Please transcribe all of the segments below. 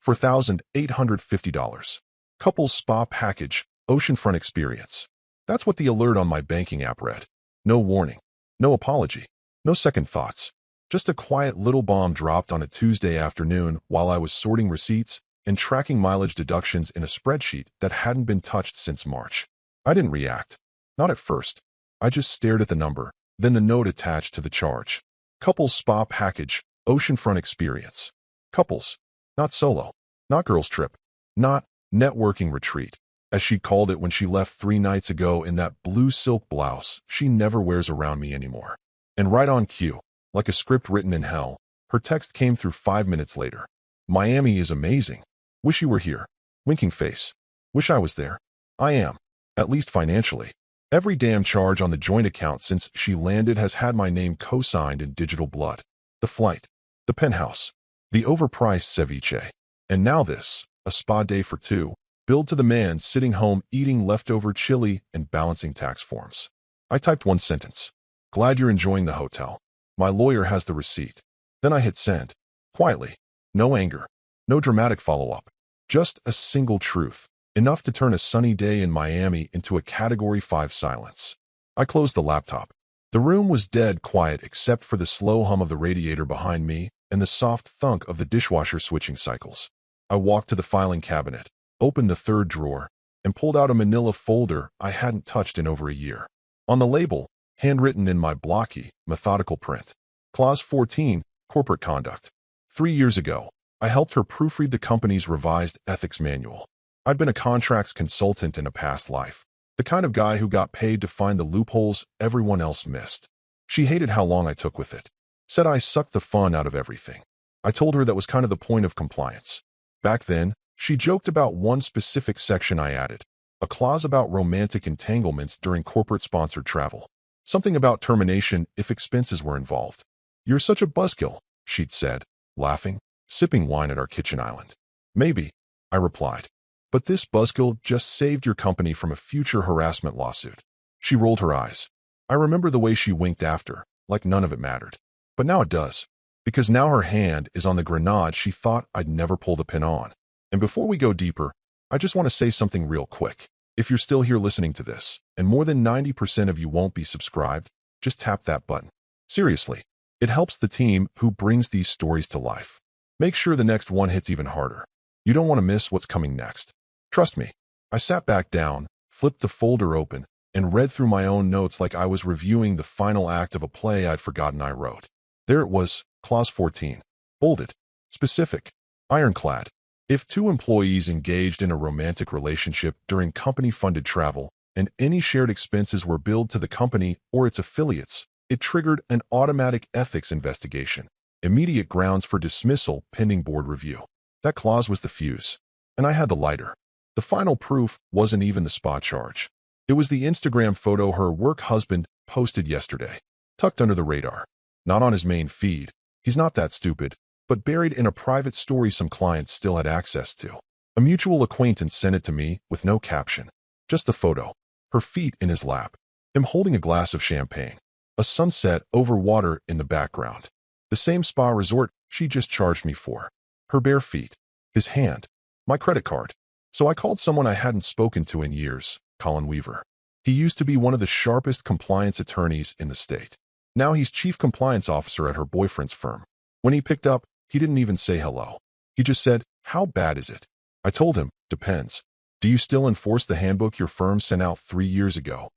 for $1,850. Couples spa package, oceanfront experience. That's what the alert on my banking app read. No warning. No apology. No second thoughts. Just a quiet little bomb dropped on a Tuesday afternoon while I was sorting receipts and tracking mileage deductions in a spreadsheet that hadn't been touched since March. I didn't react. Not at first. I just stared at the number, then the note attached to the charge. Couples spa package, oceanfront experience. Couples. Not solo. Not girls trip. Not networking retreat, as she called it when she left 3 nights ago in that blue silk blouse she never wears around me anymore. And right on cue, like a script written in hell, her text came through 5 minutes later. Miami is amazing. Wish you were here. Winking face. Wish I was there. I am. At least financially. Every damn charge on the joint account since she landed has had my name co-signed in digital blood. The flight. The penthouse. The overpriced ceviche. And now this, a spa day for 2, billed to the man sitting home eating leftover chili and balancing tax forms. I typed one sentence. Glad you're enjoying the hotel. My lawyer has the receipt. Then I hit send. Quietly. No anger. No dramatic follow-up. Just a single truth. Enough to turn a sunny day in Miami into a Category 5 silence. I closed the laptop. The room was dead quiet except for the slow hum of the radiator behind me and the soft thunk of the dishwasher switching cycles. I walked to the filing cabinet, opened the 3rd drawer, and pulled out a manila folder I hadn't touched in over a year. On the label, handwritten in my blocky, methodical print, Clause 14, Corporate Conduct. 3 years ago, I helped her proofread the company's revised ethics manual. I'd been a contracts consultant in a past life, the kind of guy who got paid to find the loopholes everyone else missed. She hated how long I took with it. Said I sucked the fun out of everything. I told her that was kind of the point of compliance. Back then, she joked about one specific section I added, a clause about romantic entanglements during corporate-sponsored travel. Something about termination if expenses were involved. You're such a buzzkill, she'd said, laughing, sipping wine at our kitchen island. Maybe, I replied. But this buzzkill just saved your company from a future harassment lawsuit. She rolled her eyes. I remember the way she winked after, like none of it mattered. But now it does. Because now her hand is on the grenade she thought I'd never pull the pin on. And before we go deeper, I just want to say something real quick. If you're still here listening to this, and more than 90% of you won't be subscribed, just tap that button. Seriously, it helps the team who brings these stories to life. Make sure the next one hits even harder. You don't want to miss what's coming next. Trust me. I sat back down, flipped the folder open, and read through my own notes like I was reviewing the final act of a play I'd forgotten I wrote. There it was, Clause 14. Bolded. Specific. Ironclad. If 2 employees engaged in a romantic relationship during company-funded travel, and any shared expenses were billed to the company or its affiliates, it triggered an automatic ethics investigation. Immediate grounds for dismissal pending board review. That clause was the fuse. And I had the lighter. The final proof wasn't even the spa charge. It was the Instagram photo her work husband posted yesterday, tucked under the radar. Not on his main feed. He's not that stupid, but buried in a private story some clients still had access to. A mutual acquaintance sent it to me with no caption. Just the photo. Her feet in his lap. Him holding a glass of champagne. A sunset over water in the background. The same spa resort she just charged me for. Her bare feet. His hand. My credit card. So I called someone I hadn't spoken to in years, Colin Weaver. He used to be one of the sharpest compliance attorneys in the state. Now he's chief compliance officer at her boyfriend's firm. When he picked up, he didn't even say hello. He just said, "How bad is it?" I told him, "Depends. Do you still enforce the handbook your firm sent out 3 years ago?"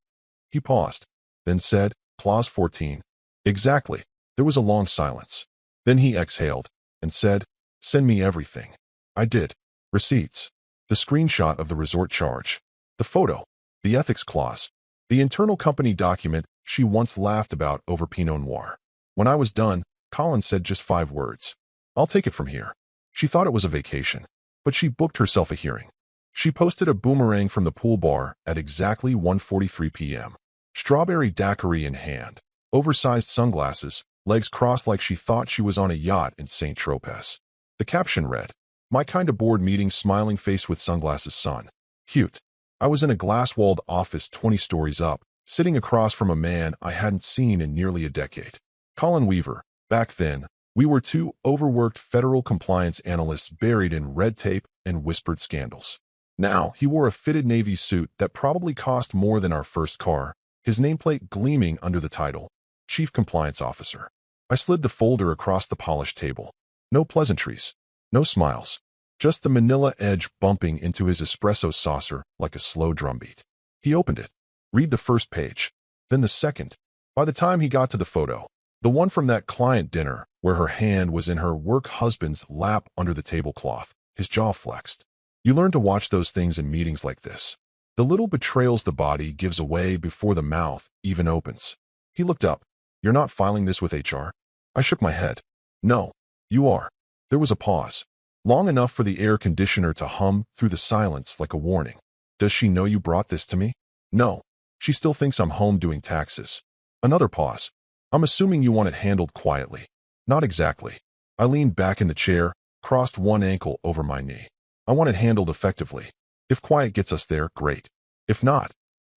He paused, then said, Clause 14. Exactly. There was a long silence. Then he exhaled and said, "Send me everything." I did. Receipts. The screenshot of the resort charge. The photo. The ethics clause. The internal company document she once laughed about over Pinot Noir. When I was done, Colin said just 5 words. "I'll take it from here." She thought it was a vacation, but she booked herself a hearing. She posted a boomerang from the pool bar at exactly 1:43 p.m. Strawberry daiquiri in hand, oversized sunglasses, legs crossed like she thought she was on a yacht in St. Tropez. The caption read, "My kind of board meeting, smiling face with sunglasses son." Cute. I was in a glass-walled office 20 stories up, sitting across from a man I hadn't seen in nearly a decade. Colin Weaver, back then, We were two overworked federal compliance analysts buried in red tape and whispered scandals. Now, he wore a fitted Navy suit that probably cost more than our first car, his nameplate gleaming under the title, Chief Compliance Officer. I slid the folder across the polished table. No pleasantries, no smiles, just the manila edge bumping into his espresso saucer like a slow drumbeat. He opened it. Read the first page, then the second. By the time he got to the photo, the one from that client dinner where her hand was in her work husband's lap under the tablecloth, his jaw flexed. You learn to watch those things in meetings like this. The little betrayals the body gives away before the mouth even opens. He looked up. You're not filing this with HR? I shook my head. No, you are. There was a pause, long enough for the air conditioner to hum through the silence like a warning. Does she know you brought this to me? No. She still thinks I'm home doing taxes. Another pause. I'm assuming you want it handled quietly. Not exactly. I leaned back in the chair, crossed one ankle over my knee. I want it handled effectively. If quiet gets us there, great. If not,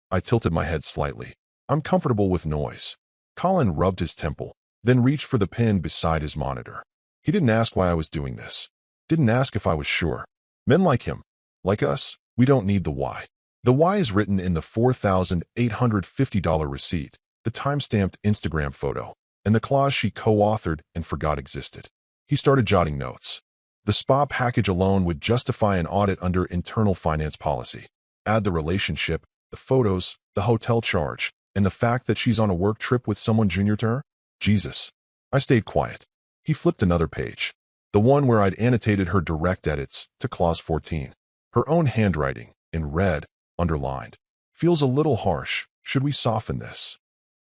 I tilted my head slightly. I'm comfortable with noise. Colin rubbed his temple, then reached for the pen beside his monitor. He didn't ask why I was doing this. Didn't ask if I was sure. Men like him, like us, we don't need the why. The why is written in the $4,850 receipt, the time-stamped Instagram photo, and the clause she co-authored and forgot existed. He started jotting notes. The spa package alone would justify an audit under internal finance policy. Add the relationship, the photos, the hotel charge, and the fact that she's on a work trip with someone junior to her? Jesus. I stayed quiet. He flipped another page, the one where I'd annotated her direct edits to clause 14. Her own handwriting, in red, underlined. Feels a little harsh. Should we soften this?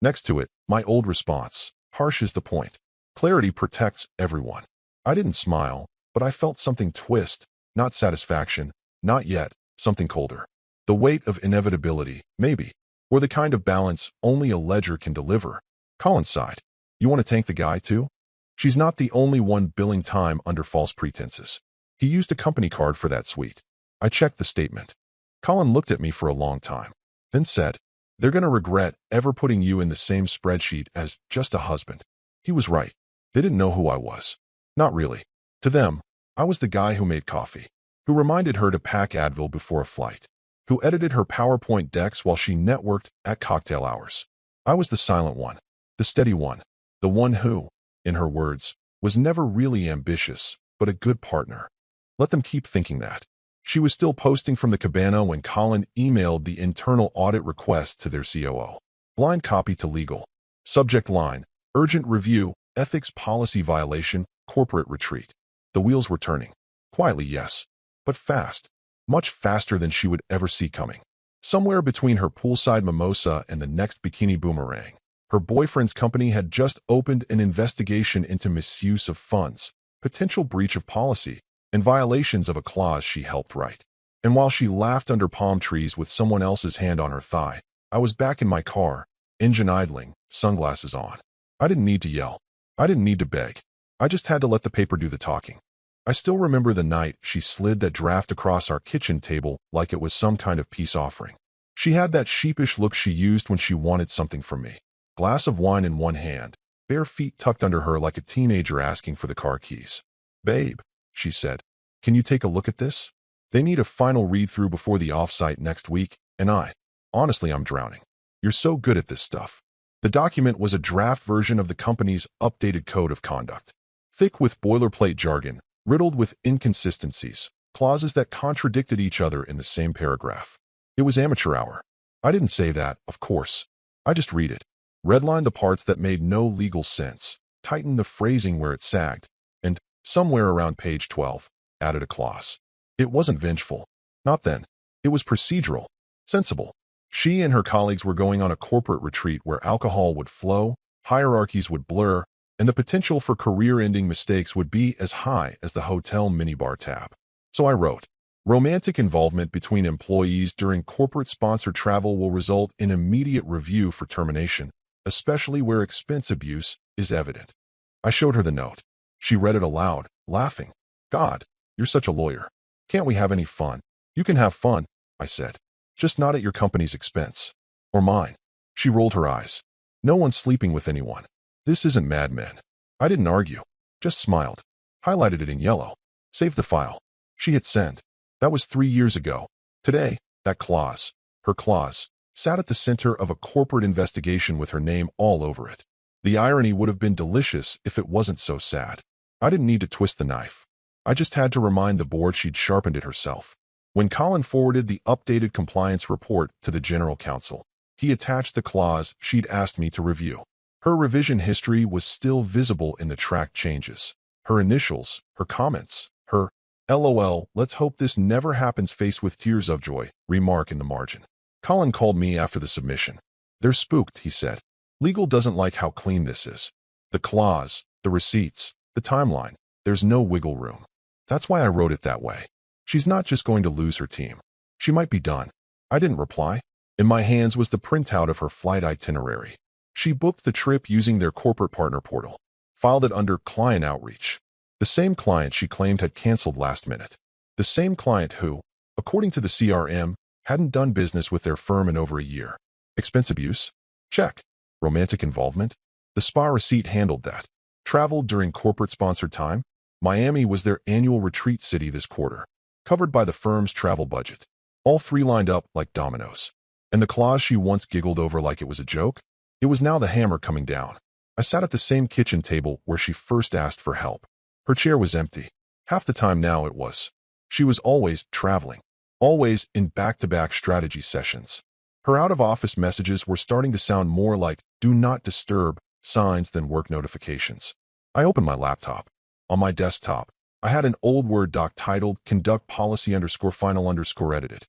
Next to it, my old response. Harsh is the point. Clarity protects everyone. I didn't smile, but I felt something twist, not satisfaction, not yet, something colder. The weight of inevitability, maybe, or the kind of balance only a ledger can deliver. Colin sighed. You want to tank the guy too? She's not the only one billing time under false pretenses. He used a company card for that suite. I checked the statement. Colin looked at me for a long time, then said, they're going to regret ever putting you in the same spreadsheet as just a husband. He was right. They didn't know who I was. Not really. To them, I was the guy who made coffee, who reminded her to pack Advil before a flight, who edited her PowerPoint decks while she networked at cocktail hours. I was the silent one, the steady one, the one who, in her words, was never really ambitious, but a good partner. Let them keep thinking that. She was still posting from the cabana when Colin emailed the internal audit request to their COO. Blind copy to legal. Subject line, urgent review, ethics policy violation, corporate retreat. The wheels were turning. Quietly, yes, but fast. Much faster than she would ever see coming. Somewhere between her poolside mimosa and the next bikini boomerang, her boyfriend's company had just opened an investigation into misuse of funds, potential breach of policy, and violations of a clause she helped write. And while she laughed under palm trees with someone else's hand on her thigh, I was back in my car, engine idling, sunglasses on. I didn't need to yell. I didn't need to beg. I just had to let the paper do the talking. I still remember the night she slid that draft across our kitchen table like it was some kind of peace offering. She had that sheepish look she used when she wanted something from me. Glass of wine in one hand, bare feet tucked under her like a teenager asking for the car keys. Babe, she said, can you take a look at this? They need a final read-through before the offsite next week, and honestly, I'm drowning. You're so good at this stuff. The document was a draft version of the company's updated code of conduct. Thick with boilerplate jargon, riddled with inconsistencies, clauses that contradicted each other in the same paragraph. It was amateur hour. I didn't say that, of course. I just read it. Redline the parts that made no legal sense, tighten the phrasing where it sagged, and, somewhere around page 12, added a clause. It wasn't vengeful. Not then. It was procedural. Sensible. She and her colleagues were going on a corporate retreat where alcohol would flow, hierarchies would blur, and the potential for career-ending mistakes would be as high as the hotel minibar tab. So I wrote, romantic involvement between employees during corporate-sponsored travel will result in immediate review for termination, especially where expense abuse is evident. I showed her the note. She read it aloud, laughing. God, you're such a lawyer. Can't we have any fun? You can have fun, I said. Just not at your company's expense. Or mine. She rolled her eyes. No one's sleeping with anyone. This isn't Mad Men. I didn't argue. Just smiled. Highlighted it in yellow. Saved the file. She hit send. That was 3 years ago. Today, that clause, her clause, sat at the center of a corporate investigation with her name all over it. The irony would have been delicious if it wasn't so sad. I didn't need to twist the knife. I just had to remind the board she'd sharpened it herself. When Colin forwarded the updated compliance report to the general counsel, he attached the clause she'd asked me to review. Her revision history was still visible in the track changes. Her initials, her comments, her LOL, let's hope this never happens face with tears of joy, remark in the margin. Colin called me after the submission. They're spooked, he said. Legal doesn't like how clean this is. The clause, the receipts, the timeline, there's no wiggle room. That's why I wrote it that way. She's not just going to lose her team. She might be done. I didn't reply. In my hands was the printout of her flight itinerary. She booked the trip using their corporate partner portal. Filed it under client outreach. The same client she claimed had canceled last minute. The same client who, according to the CRM, hadn't done business with their firm in over a year. Expense abuse? Check. Romantic involvement? The spa receipt handled that. Traveled during corporate-sponsored time? Miami was their annual retreat city this quarter, covered by the firm's travel budget. All three lined up like dominoes. And the clause she once giggled over like it was a joke? It was now the hammer coming down. I sat at the same kitchen table where she first asked for help. Her chair was empty. Half the time now it was. She was always traveling. Always in back-to-back strategy sessions. Her out-of-office messages were starting to sound more like "do not disturb" signs than work notifications. I opened my laptop. On my desktop, I had an old Word doc titled Conduct Policy_Final_Edited.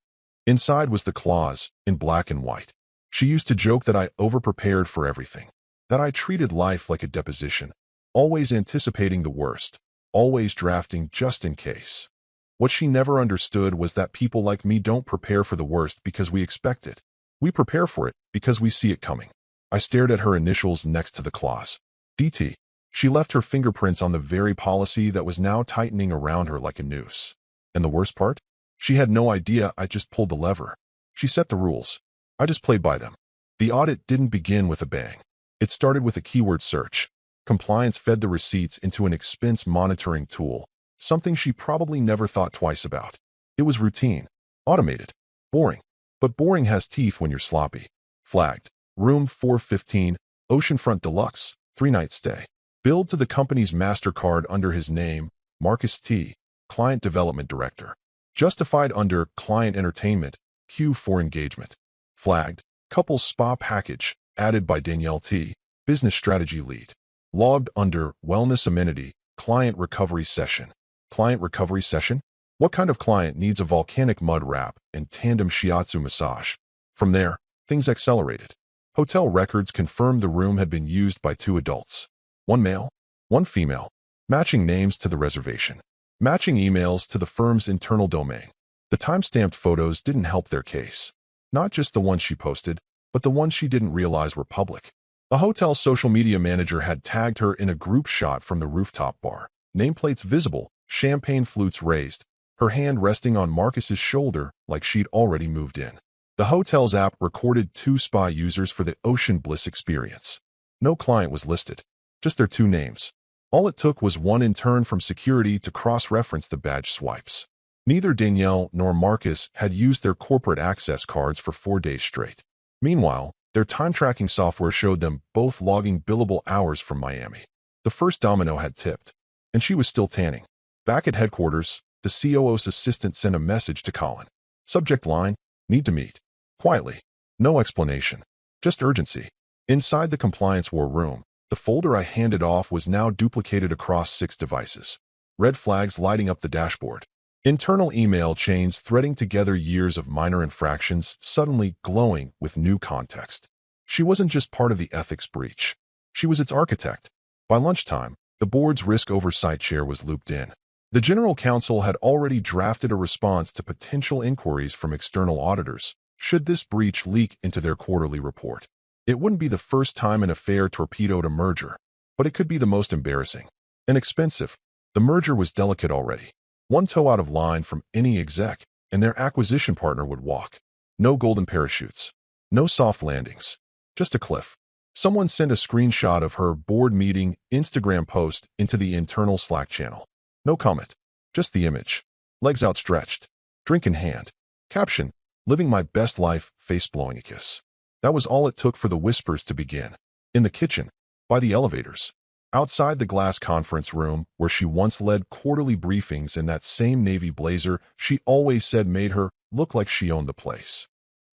Inside was the clause, in black and white. She used to joke that I over-prepared for everything. That I treated life like a deposition. Always anticipating the worst. Always drafting just in case. What she never understood was that people like me don't prepare for the worst because we expect it. We prepare for it because we see it coming. I stared at her initials next to the clause. DT. She left her fingerprints on the very policy that was now tightening around her like a noose. And the worst part? She had no idea I just pulled the lever. She set the rules. I just played by them. The audit didn't begin with a bang. It started with a keyword search. Compliance fed the receipts into an expense monitoring tool, something she probably never thought twice about. It was routine, automated, boring. But boring has teeth when you're sloppy. Flagged. Room 415, Oceanfront Deluxe, 3-night stay. Billed to the company's MasterCard under his name, Marcus T., Client Development Director. Justified under Client Entertainment, Q4 Engagement. Flagged. Couple Spa Package, added by Danielle T., Business Strategy Lead. Logged under Wellness Amenity, Client Recovery Session. Client Recovery Session? What kind of client needs a volcanic mud wrap and tandem shiatsu massage? From there, things accelerated. Hotel records confirmed the room had been used by 2 adults. 1 male, 1 female. Matching names to the reservation. Matching emails to the firm's internal domain. The time-stamped photos didn't help their case. Not just the ones she posted, but the ones she didn't realize were public. The hotel's social media manager had tagged her in a group shot from the rooftop bar. Nameplates visible, champagne flutes raised, her hand resting on Marcus's shoulder like she'd already moved in. The hotel's app recorded 2 spa users for the Ocean Bliss experience. No client was listed, just their 2 names. All it took was one intern from security to cross-reference the badge swipes. Neither Danielle nor Marcus had used their corporate access cards for 4 days straight. Meanwhile, their time-tracking software showed them both logging billable hours from Miami. The first domino had tipped, and she was still tanning. Back at headquarters, the COO's assistant sent a message to Colin. Subject line, need to meet. Quietly. No explanation. Just urgency. Inside the compliance war room, the folder I handed off was now duplicated across 6 devices. Red flags lighting up the dashboard. Internal email chains threading together years of minor infractions suddenly glowing with new context. She wasn't just part of the ethics breach. She was its architect. By lunchtime, the board's risk oversight chair was looped in. The general counsel had already drafted a response to potential inquiries from external auditors, should this breach leak into their quarterly report. It wouldn't be the first time an affair torpedoed a merger, but it could be the most embarrassing. And expensive. The merger was delicate already. 1 toe out of line from any exec, and their acquisition partner would walk. No golden parachutes. No soft landings. Just a cliff. Someone sent a screenshot of her board meeting Instagram post into the internal Slack channel. No comment, just the image. Legs outstretched, drink in hand. Caption, living my best life, face blowing a kiss. That was all it took for the whispers to begin. In the kitchen, by the elevators, outside the glass conference room where she once led quarterly briefings in that same navy blazer she always said made her look like she owned the place.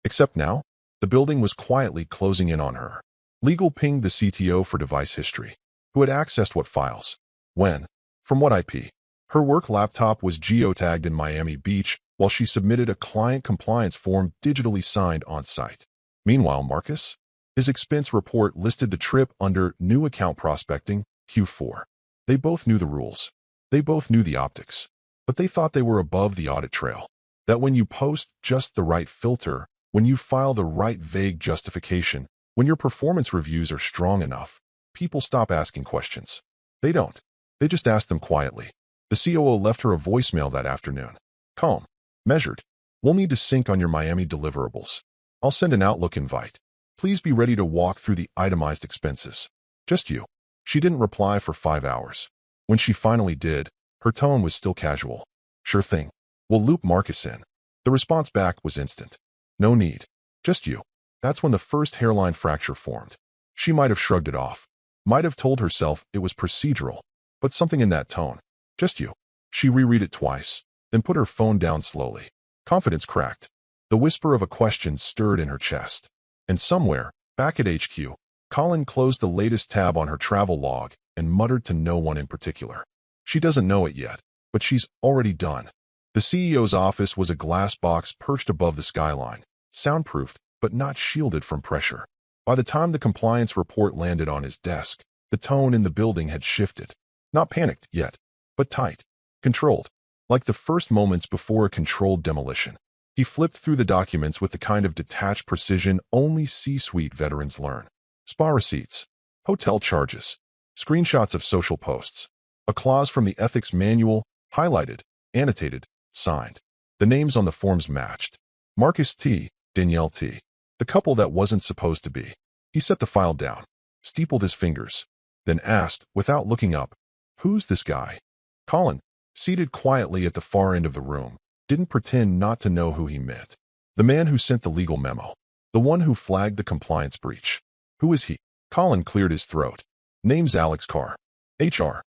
Except now, the building was quietly closing in on her. Legal pinged the CTO for device history, who had accessed what files, when, from what IP. Her work laptop was geotagged in Miami Beach while she submitted a client compliance form digitally signed on site. Meanwhile, Marcus? His expense report listed the trip under New Account Prospecting, Q4. They both knew the rules. They both knew the optics. But they thought they were above the audit trail. That when you post just the right filter, when you file the right vague justification, when your performance reviews are strong enough, people stop asking questions. They don't. They just ask them quietly. The COO left her a voicemail that afternoon. Calm. Measured. We'll need to sync on your Miami deliverables. I'll send an Outlook invite. Please be ready to walk through the itemized expenses. Just you. She didn't reply for 5 hours. When she finally did, her tone was still casual. Sure thing. We'll loop Marcus in. The response back was instant. No need. Just you. That's when the first hairline fracture formed. She might have shrugged it off. Might have told herself it was procedural. But something in that tone. Just you. She reread it twice, then put her phone down slowly. Confidence cracked. The whisper of a question stirred in her chest. And somewhere, back at HQ, Colin closed the latest tab on her travel log and muttered to no one in particular. She doesn't know it yet, but she's already done. The CEO's office was a glass box perched above the skyline, soundproofed, but not shielded from pressure. By the time the compliance report landed on his desk, the tone in the building had shifted. Not panicked yet, but tight, controlled, like the first moments before a controlled demolition. He flipped through the documents with the kind of detached precision only C-suite veterans learn. Spa receipts, hotel charges, screenshots of social posts, a clause from the ethics manual, highlighted, annotated, signed. The names on the forms matched. Marcus T., Danielle T., the couple that wasn't supposed to be. He set the file down, steepled his fingers, then asked, without looking up, "Who's this guy?" Colin, seated quietly at the far end of the room, didn't pretend not to know who he meant. The man who sent the legal memo. The one who flagged the compliance breach. Who is he? Colin cleared his throat. Name's Alex Carr. HR.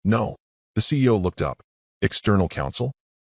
No. The CEO looked up. External counsel?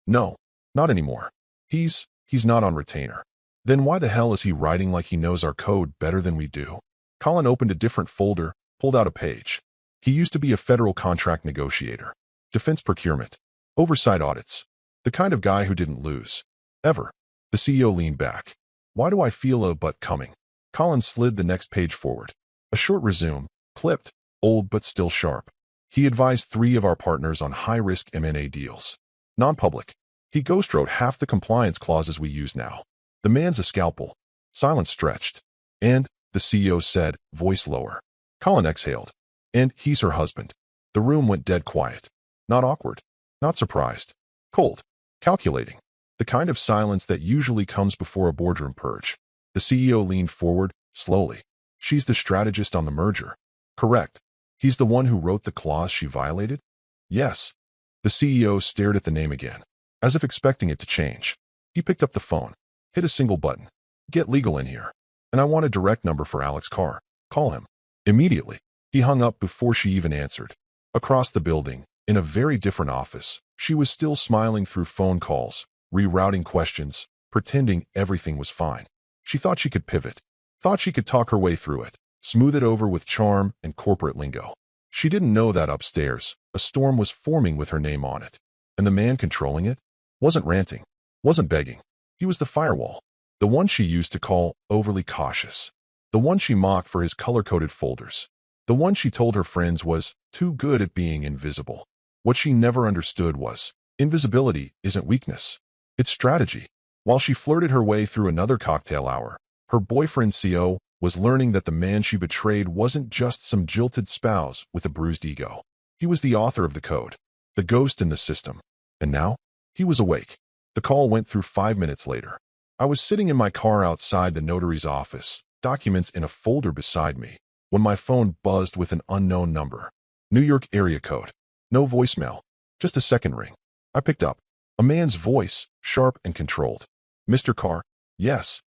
No. Not anymore. He's not on retainer. Then why the hell is he writing like he knows our code better than we do? Colin opened a different folder, pulled out a page. He used to be a federal contract negotiator. Defense procurement. Oversight audits. The kind of guy who didn't lose. Ever. The CEO leaned back. Why do I feel a but coming? Colin slid the next page forward. A short resume, clipped, old but still sharp. He advised 3 of our partners on high-risk M&A deals. Non-public. He ghostwrote half the compliance clauses we use now. The man's a scalpel. Silence stretched. And, the CEO said, voice lower. Colin exhaled. And he's her husband. The room went dead quiet. Not awkward. Not surprised. Cold. Calculating. The kind of silence that usually comes before a boardroom purge. The CEO leaned forward, slowly. She's the strategist on the merger. Correct. He's the one who wrote the clause she violated? Yes. The CEO stared at the name again, as if expecting it to change. He picked up the phone. Hit a single button. Get legal in here. And I want a direct number for Alex Carr. Call him. Immediately. He hung up before she even answered. Across the building, in a very different office, she was still smiling through phone calls, rerouting questions, pretending everything was fine. She thought she could pivot. Thought she could talk her way through it, smooth it over with charm and corporate lingo. She didn't know that upstairs, a storm was forming with her name on it. And the man controlling it wasn't ranting, wasn't begging. He was the firewall, the one she used to call overly cautious, the one she mocked for his color-coded folders, the one she told her friends was too good at being invisible. What she never understood was, invisibility isn't weakness. It's strategy. While she flirted her way through another cocktail hour, her boyfriend CO was learning that the man she betrayed wasn't just some jilted spouse with a bruised ego. He was the author of the code, the ghost in the system. And now, he was awake. The call went through 5 minutes later. I was sitting in my car outside the notary's office, documents in a folder beside me. when my phone buzzed with an unknown number. New York area code. No voicemail. Just a second ring. I picked up. A man's voice, sharp and controlled. Mr. Carr? Yes.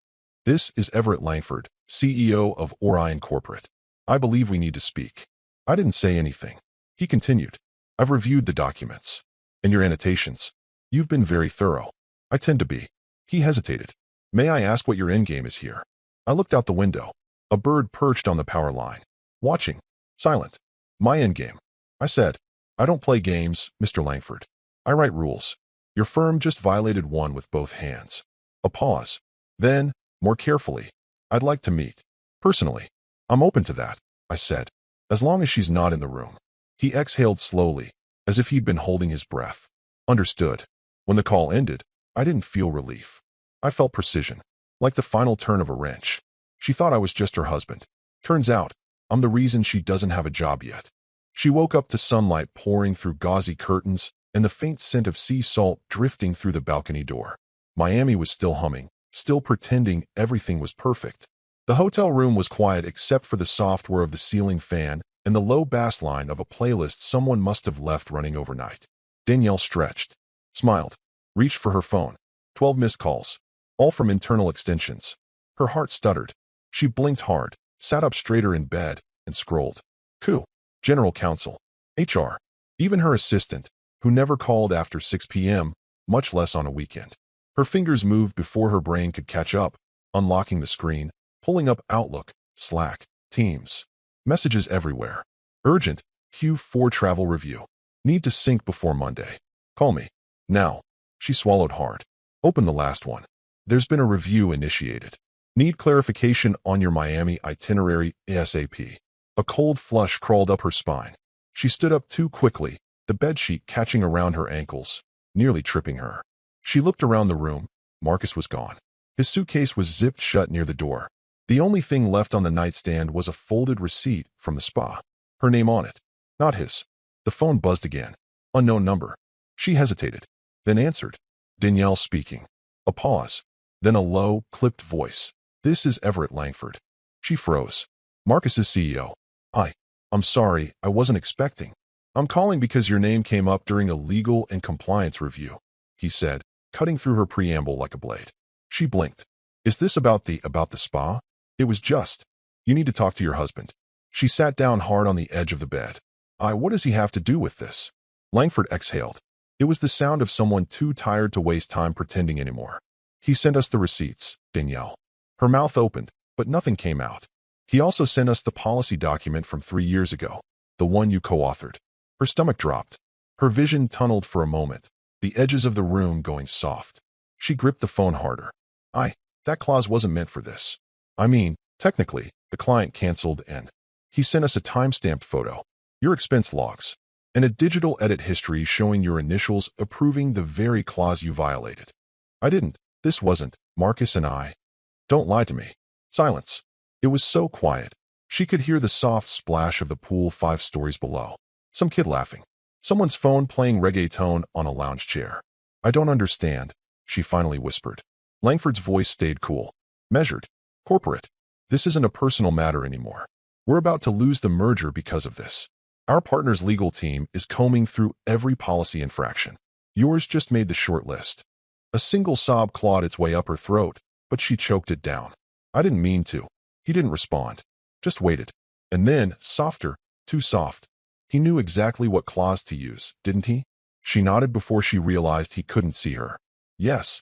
This is Everett Langford, CEO of Orion Corporate. I believe we need to speak. I didn't say anything. He continued. I've reviewed the documents. And your annotations. You've been very thorough. I tend to be. He hesitated. May I ask what your endgame is here? I looked out the window. A bird perched on the power line. Watching. Silent. My endgame. I said. I don't play games, Mr. Langford. I write rules. Your firm just violated one with both hands. A pause. Then, more carefully, I'd like to meet. Personally. I'm open to that, I said. As long as she's not in the room. He exhaled slowly, as if he'd been holding his breath. Understood. When the call ended, I didn't feel relief. I felt precision, like the final turn of a wrench. She thought I was just her husband. Turns out, I'm the reason she doesn't have a job yet. She woke up to sunlight pouring through gauzy curtains and the faint scent of sea salt drifting through the balcony door. Miami was still humming, still pretending everything was perfect. The hotel room was quiet except for the soft whir of the ceiling fan and the low bass line of a playlist someone must have left running overnight. Danielle stretched, smiled, reached for her phone. 12 missed calls, all from internal extensions. Her heart stuttered. She blinked hard, sat up straighter in bed, and scrolled. Coup. General counsel. HR. Even her assistant, who never called after 6 p.m., much less on a weekend. Her fingers moved before her brain could catch up, unlocking the screen, pulling up Outlook, Slack, Teams. Messages everywhere. Urgent. Q4 travel review. Need to sync before Monday. Call me. Now. She swallowed hard. Open the last one. There's been a review initiated. Need clarification on your Miami itinerary ASAP. A cold flush crawled up her spine. She stood up too quickly, the bedsheet catching around her ankles, nearly tripping her. She looked around the room. Marcus was gone. His suitcase was zipped shut near the door. The only thing left on the nightstand was a folded receipt from the spa. Her name on it. Not his. The phone buzzed again. Unknown number. She hesitated, then answered. Danielle speaking. A pause. Then a low, clipped voice. This is Everett Langford. She froze. Marcus's CEO. I'm sorry, I wasn't expecting. I'm calling because your name came up during a legal and compliance review, he said, cutting through her preamble like a blade. She blinked. Is this about the spa? It was just. You need to talk to your husband. She sat down hard on the edge of the bed. What does he have to do with this? Langford exhaled. It was the sound of someone too tired to waste time pretending anymore. He sent us the receipts, Danielle. Her mouth opened, but nothing came out. He also sent us the policy document from 3 years ago, the one you co-authored. Her stomach dropped. Her vision tunneled for a moment, the edges of the room going soft. She gripped the phone harder. That clause wasn't meant for this. I mean, technically, the client canceled and he sent us a time-stamped photo, your expense logs, and a digital edit history showing your initials approving the very clause you violated. I didn't. This wasn't. Marcus and I. Don't lie to me. Silence. It was so quiet. She could hear the soft splash of the pool 5 stories below. Some kid laughing. Someone's phone playing reggaeton on a lounge chair. I don't understand, she finally whispered. Langford's voice stayed cool. Measured. Corporate. This isn't a personal matter anymore. We're about to lose the merger because of this. Our partner's legal team is combing through every policy infraction. Yours just made the short list. A single sob clawed its way up her throat, but she choked it down. I didn't mean to. He didn't respond. Just waited. And then, softer, too soft. He knew exactly what clause to use, didn't he? She nodded before she realized he couldn't see her. Yes.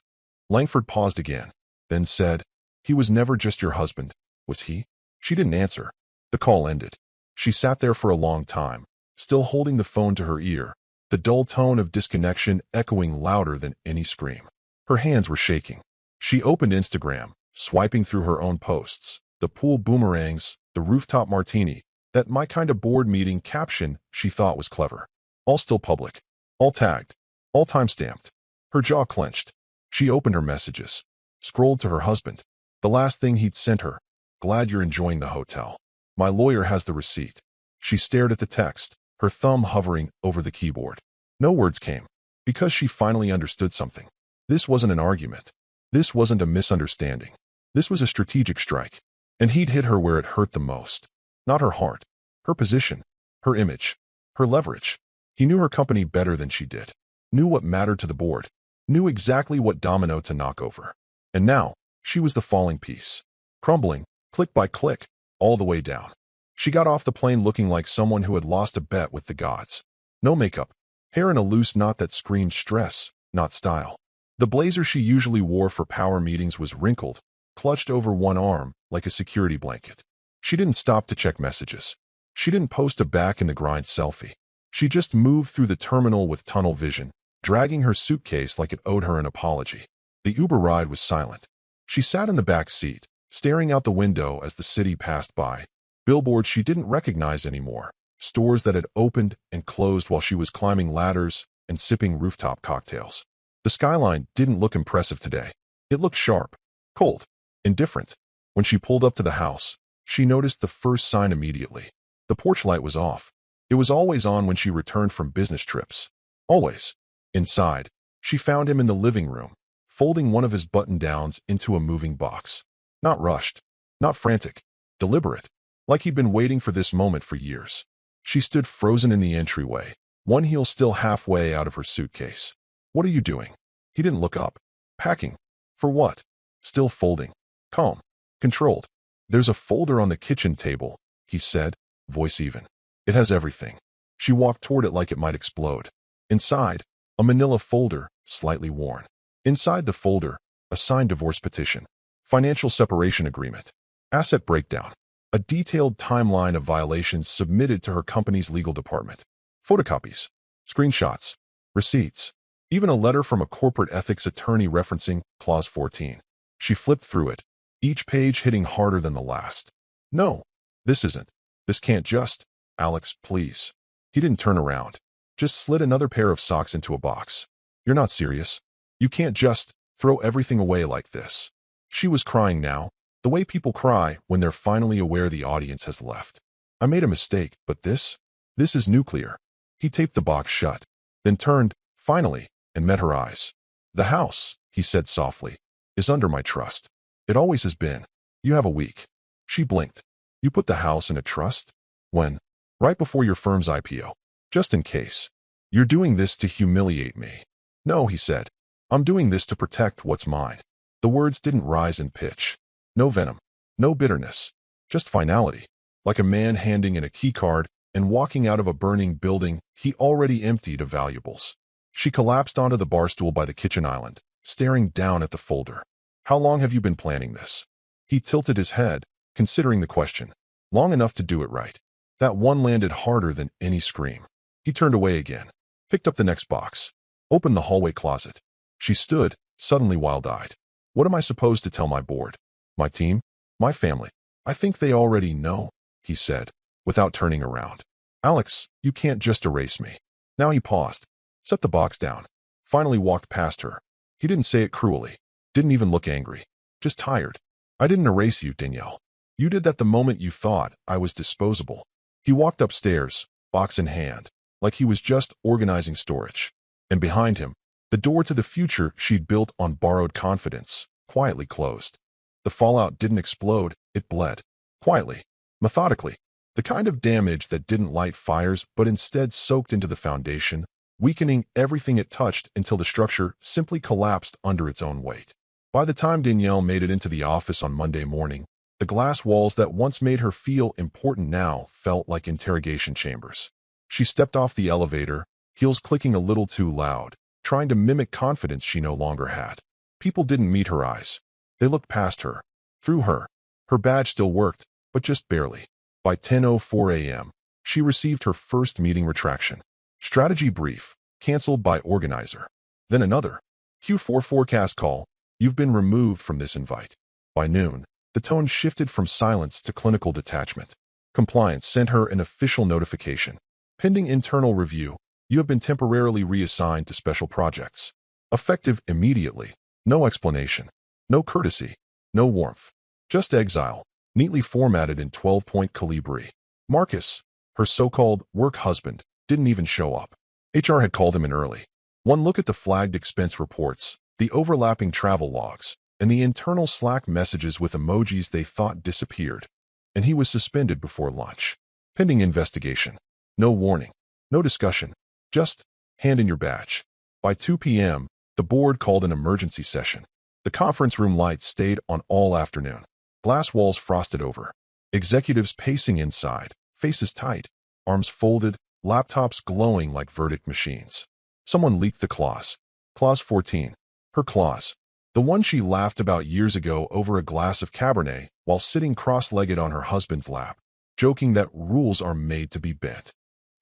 Langford paused again, then said, he was never just your husband, was he? She didn't answer. The call ended. She sat there for a long time, still holding the phone to her ear, the dull tone of disconnection echoing louder than any scream. Her hands were shaking. She opened Instagram, swiping through her own posts. The pool boomerangs, the rooftop martini, that my kind of board meeting caption she thought was clever. All still public. All tagged. All time-stamped. Her jaw clenched. She opened her messages. Scrolled to her husband. The last thing he'd sent her. Glad you're enjoying the hotel. My lawyer has the receipt. She stared at the text, her thumb hovering over the keyboard. No words came. Because she finally understood something. This wasn't an argument. This wasn't a misunderstanding. This was a strategic strike. And he'd hit her where it hurt the most. Not her heart. Her position. Her image. Her leverage. He knew her company better than she did. Knew what mattered to the board. Knew exactly what domino to knock over. And now, she was the falling piece. Crumbling, click by click, all the way down. She got off the plane looking like someone who had lost a bet with the gods. No makeup. Hair in a loose knot that screamed stress, not style. The blazer she usually wore for power meetings was wrinkled, clutched over one arm like a security blanket. She didn't stop to check messages. She didn't post a back-in-the-grind selfie. She just moved through the terminal with tunnel vision, dragging her suitcase like it owed her an apology. The Uber ride was silent. She sat in the back seat, staring out the window as the city passed by. Billboards she didn't recognize anymore. Stores that had opened and closed while she was climbing ladders and sipping rooftop cocktails. The skyline didn't look impressive today. It looked sharp, cold, indifferent. When she pulled up to the house, she noticed the first sign immediately. The porch light was off. It was always on when she returned from business trips. Always. Inside, she found him in the living room, folding one of his button-downs into a moving box. Not rushed, not frantic, deliberate, like he'd been waiting for this moment for years. She stood frozen in the entryway, one heel still halfway out of her suitcase. What are you doing? He didn't look up. Packing. For what? Still folding. Calm. Controlled. There's a folder on the kitchen table, he said, voice even. It has everything. She walked toward it like it might explode. Inside, a manila folder, slightly worn. Inside the folder, a signed divorce petition. Financial separation agreement. Asset breakdown. A detailed timeline of violations submitted to her company's legal department. Photocopies. Screenshots. Receipts. Even a letter from a corporate ethics attorney referencing Clause 14. She flipped through it, each page hitting harder than the last. No, this isn't. This can't just. Alex, please. He didn't turn around. Just slid another pair of socks into a box. You're not serious. You can't just throw everything away like this. She was crying now, the way people cry when they're finally aware the audience has left. I made a mistake, but this is nuclear. He taped the box shut, then turned, finally, and met her eyes. The house, he said softly, is under my trust. It always has been. You have a week. She blinked. You put the house in a trust? When? Right before your firm's IPO. Just in case. You're doing this to humiliate me. No, he said. I'm doing this to protect what's mine. The words didn't rise in pitch. No venom. No bitterness. Just finality. Like a man handing in a keycard and walking out of a burning building he already emptied of valuables. She collapsed onto the bar stool by the kitchen island, staring down at the folder. How long have you been planning this? He tilted his head, considering the question. Long enough to do it right. That one landed harder than any scream. He turned away again, picked up the next box, opened the hallway closet. She stood, suddenly wild-eyed. What am I supposed to tell my board? My team? My family? I think they already know, he said, without turning around. Alex, you can't just erase me. Now he paused, set the box down, finally walked past her. He didn't say it cruelly, didn't even look angry, just tired. I didn't erase you, Danielle. You did that the moment you thought I was disposable. He walked upstairs, box in hand, like he was just organizing storage. And behind him, the door to the future she'd built on borrowed confidence, quietly closed. The fallout didn't explode, it bled. Quietly, methodically. The kind of damage that didn't light fires but instead soaked into the foundation, weakening everything it touched until the structure simply collapsed under its own weight. By the time Danielle made it into the office on Monday morning, the glass walls that once made her feel important now felt like interrogation chambers. She stepped off the elevator, heels clicking a little too loud, trying to mimic confidence she no longer had. People didn't meet her eyes. They looked past her, through her. Her badge still worked, but just barely. By 10:04 a.m., she received her first meeting retraction. Strategy brief, canceled by organizer. Then another. Q4 forecast call. You've been removed from this invite. By noon, the tone shifted from silence to clinical detachment. Compliance sent her an official notification. Pending internal review, you have been temporarily reassigned to special projects. Effective immediately. No explanation. No courtesy. No warmth. Just exile, neatly formatted in 12-point calibri. Marcus, her so-called work husband, didn't even show up. HR had called him in early. One look at the flagged expense reports, the overlapping travel logs, and the internal Slack messages with emojis they thought disappeared. and he was suspended before lunch. Pending investigation. No warning. No discussion. Just hand in your badge. By 2 p.m., the board called an emergency session. The conference room lights stayed on all afternoon. Glass walls frosted over. Executives pacing inside, faces tight, arms folded, laptops glowing like verdict machines. Someone leaked the clause. Clause 14. Her clause. The one she laughed about years ago over a glass of Cabernet while sitting cross-legged on her husband's lap, joking that rules are made to be bent.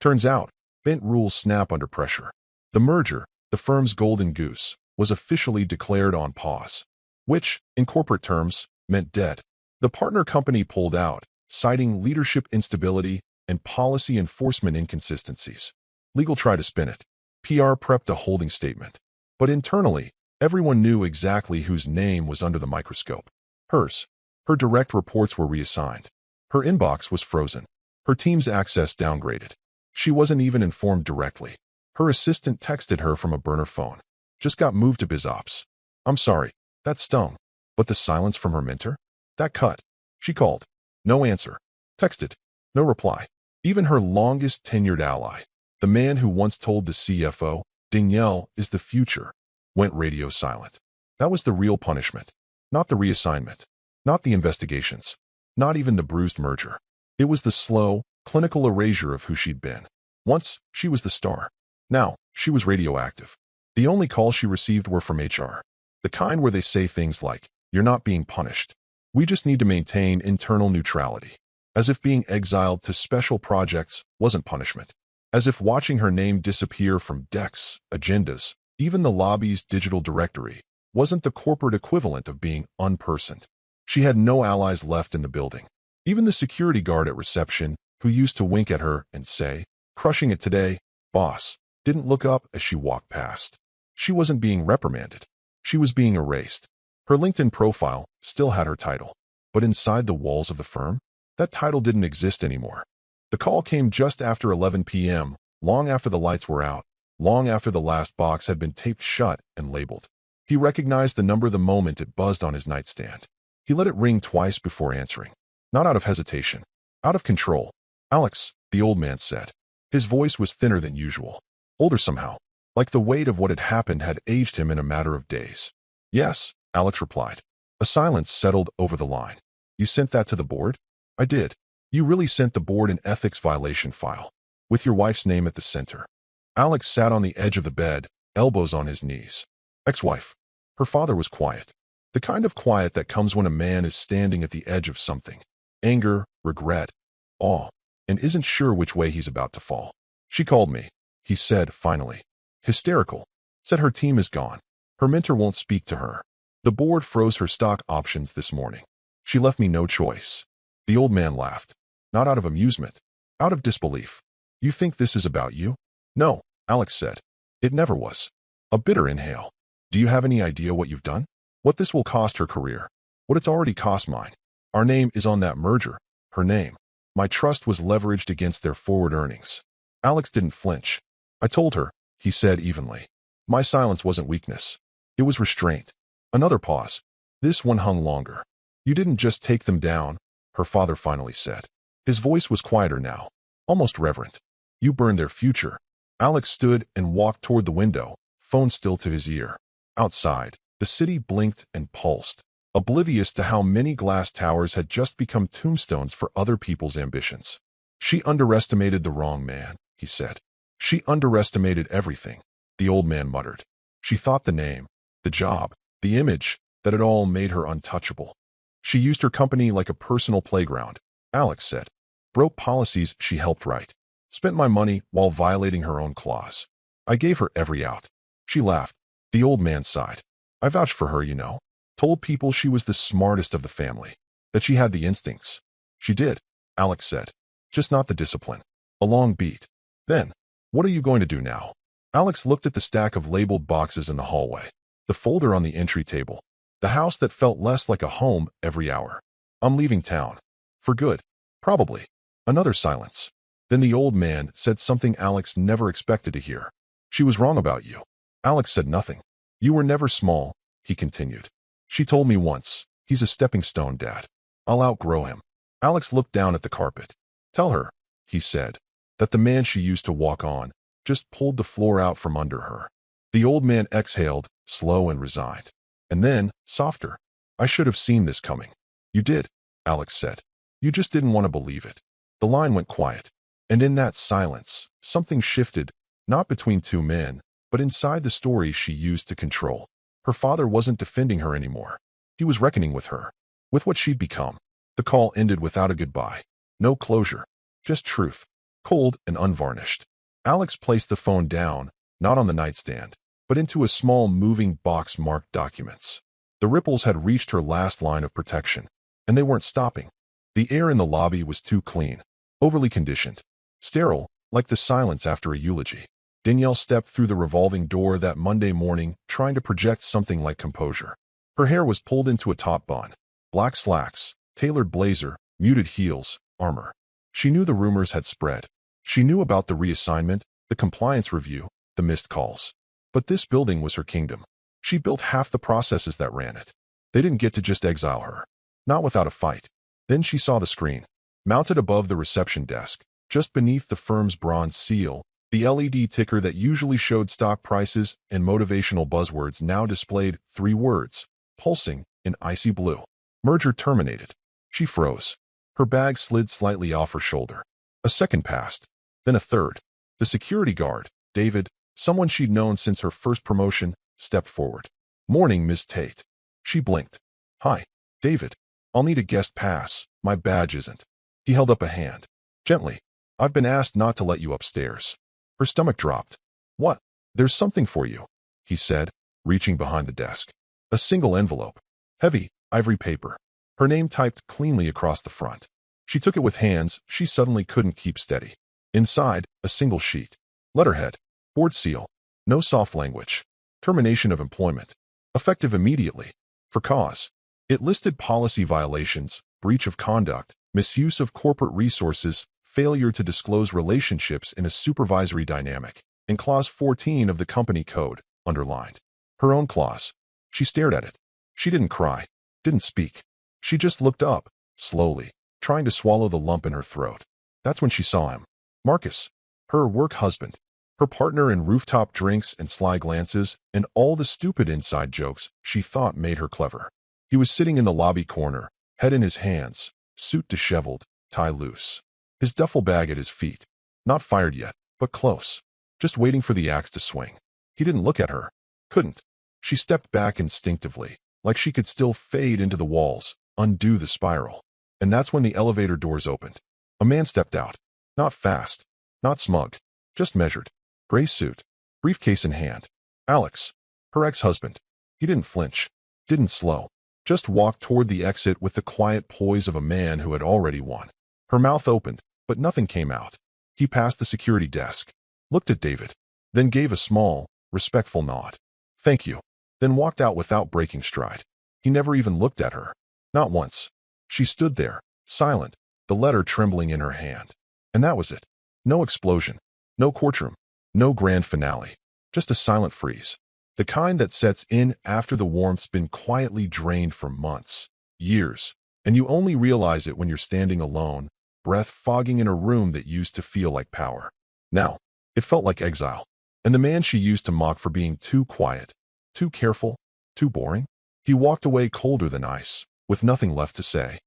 Turns out, bent rules snap under pressure. The merger, the firm's golden goose, was officially declared on pause, which, in corporate terms, meant dead. The partner company pulled out, citing leadership instability and policy enforcement inconsistencies. Legal tried to spin it. PR prepped a holding statement. But internally, everyone knew exactly whose name was under the microscope. Hers. Her direct reports were reassigned. Her inbox was frozen. Her team's access downgraded. She wasn't even informed directly. Her assistant texted her from a burner phone. Just got moved to BizOps. I'm sorry, that stung. But the silence from her mentor? That cut. She called. No answer. Texted. No reply. Even her longest tenured ally, the man who once told the CFO, Danielle is the future, went radio silent. That was the real punishment. Not the reassignment. Not the investigations. Not even the bruised merger. It was the slow, clinical erasure of who she'd been. Once, she was the star. Now, she was radioactive. The only calls she received were from HR. The kind where they say things like, "You're not being punished. We just need to maintain internal neutrality." As if being exiled to special projects wasn't punishment. As if watching her name disappear from decks, agendas, even the lobby's digital directory, wasn't the corporate equivalent of being unpersoned. She had no allies left in the building. Even the security guard at reception, who used to wink at her and say, "Crushing it today, boss," didn't look up as she walked past. She wasn't being reprimanded. She was being erased. Her LinkedIn profile still had her title. But inside the walls of the firm, that title didn't exist anymore. The call came just after 11 p.m., long after the lights were out, long after the last box had been taped shut and labeled. He recognized the number the moment it buzzed on his nightstand. He let it ring twice before answering. Not out of hesitation. Out of control. "Alex," the old man said. His voice was thinner than usual. Older somehow. Like the weight of what had happened had aged him in a matter of days. "Yes," Alex replied. A silence settled over the line. "You sent that to the board?" "I did." "You really sent the board an ethics violation file, with your wife's name at the center." Alex sat on the edge of the bed, elbows on his knees. Ex-wife. Her father was quiet. The kind of quiet that comes when a man is standing at the edge of something. Anger, regret, awe, and isn't sure which way he's about to fall. "She called me," he said finally. Hysterical. Said her team is gone. Her mentor won't speak to her. The board froze her stock options this morning. She left me no choice. The old man laughed. Not out of amusement. Out of disbelief. "You think this is about you?" "No," Alex said. "It never was." A bitter inhale. "Do you have any idea what you've done? What this will cost her career? What it's already cost mine? Our name is on that merger. Her name. My trust was leveraged against their forward earnings." Alex didn't flinch. "I told her," he said evenly. "My silence wasn't weakness. It was restraint." Another pause. This one hung longer. "You didn't just take them down," her father finally said. His voice was quieter now, almost reverent. "You burned their future." Alex stood and walked toward the window, phone still to his ear. Outside, the city blinked and pulsed, oblivious to how many glass towers had just become tombstones for other people's ambitions. "She underestimated the wrong man," he said. "She underestimated everything," the old man muttered. "She thought the name, the job, the image, that it all made her untouchable. She used her company like a personal playground," Alex said. "Broke policies she helped write. Spent my money while violating her own clause. I gave her every out." She laughed. The old man sighed. "I vouched for her, you know. Told people she was the smartest of the family. That she had the instincts." "She did," Alex said. "Just not the discipline." A long beat. Then, "What are you going to do now?" Alex looked at the stack of labeled boxes in the hallway. The folder on the entry table. The house that felt less like a home every hour. "I'm leaving town. For good. Probably." Another silence. Then the old man said something Alex never expected to hear. "She was wrong about you." Alex said nothing. "You were never small," he continued. "She told me once, 'He's a stepping stone, Dad. I'll outgrow him.' Alex looked down at the carpet. Tell her, he said, that the man she used to walk on just pulled the floor out from under her. The old man exhaled, slow and resigned. And then, softer. I should have seen this coming. You did, Alex said. You just didn't want to believe it. The line went quiet. And in that silence, something shifted, not between two men, but inside the story she used to control. Her father wasn't defending her anymore. He was reckoning with her, with what she'd become. The call ended without a goodbye. No closure. Just truth. Cold and unvarnished. Alex placed the phone down, not on the nightstand, but into a small moving box marked documents. The ripples had reached her last line of protection, and they weren't stopping. The air in the lobby was too clean, overly conditioned, sterile, like the silence after a eulogy. Danielle stepped through the revolving door that Monday morning, trying to project something like composure. Her hair was pulled into a top bun, black slacks, tailored blazer, muted heels, armor. She knew the rumors had spread. She knew about the reassignment, the compliance review, the missed calls. But this building was her kingdom. She built half the processes that ran it. They didn't get to just exile her. Not without a fight. Then she saw the screen. Mounted above the reception desk, just beneath the firm's bronze seal, the LED ticker that usually showed stock prices and motivational buzzwords now displayed 3 words, pulsing in icy blue. Merger terminated. She froze. Her bag slid slightly off her shoulder. A second passed. Then a third. The security guard, David, someone she'd known since her first promotion, stepped forward. Morning, Miss Tate. She blinked. Hi, David. I'll need a guest pass. My badge isn't. He held up a hand. Gently. I've been asked not to let you upstairs. Her stomach dropped. What? There's something for you, he said, reaching behind the desk. A single envelope. Heavy, ivory paper. Her name typed cleanly across the front. She took it with hands she suddenly couldn't keep steady. Inside, a single sheet. Letterhead. Board seal. No soft language. Termination of employment. Effective immediately. For cause. It listed policy violations, breach of conduct, misuse of corporate resources, failure to disclose relationships in a supervisory dynamic, and Clause 14 of the company code, underlined. Her own clause. She stared at it. She didn't cry, didn't speak. She just looked up, slowly, trying to swallow the lump in her throat. That's when she saw him. Marcus. Her work husband. Her partner in rooftop drinks and sly glances and all the stupid inside jokes she thought made her clever. He was sitting in the lobby corner, head in his hands, suit disheveled, tie loose. His duffel bag at his feet. Not fired yet, but close. Just waiting for the axe to swing. He didn't look at her. Couldn't. She stepped back instinctively, like she could still fade into the walls, undo the spiral. And that's when the elevator doors opened. A man stepped out. Not fast. Not smug. Just measured. Gray suit. Briefcase in hand. Alex. Her ex-husband. He didn't flinch. Didn't slow. Just walked toward the exit with the quiet poise of a man who had already won. Her mouth opened, but nothing came out. He passed the security desk, looked at David, then gave a small, respectful nod. Thank you. Then walked out without breaking stride. He never even looked at her. Not once. She stood there, silent, the letter trembling in her hand. And that was it. No explosion. No courtroom. No grand finale. Just a silent freeze. The kind that sets in after the warmth's been quietly drained for months, years, and you only realize it when you're standing alone, breath fogging in a room that used to feel like power. Now, it felt like exile. And the man she used to mock for being too quiet, too careful, too boring, he walked away colder than ice, with nothing left to say.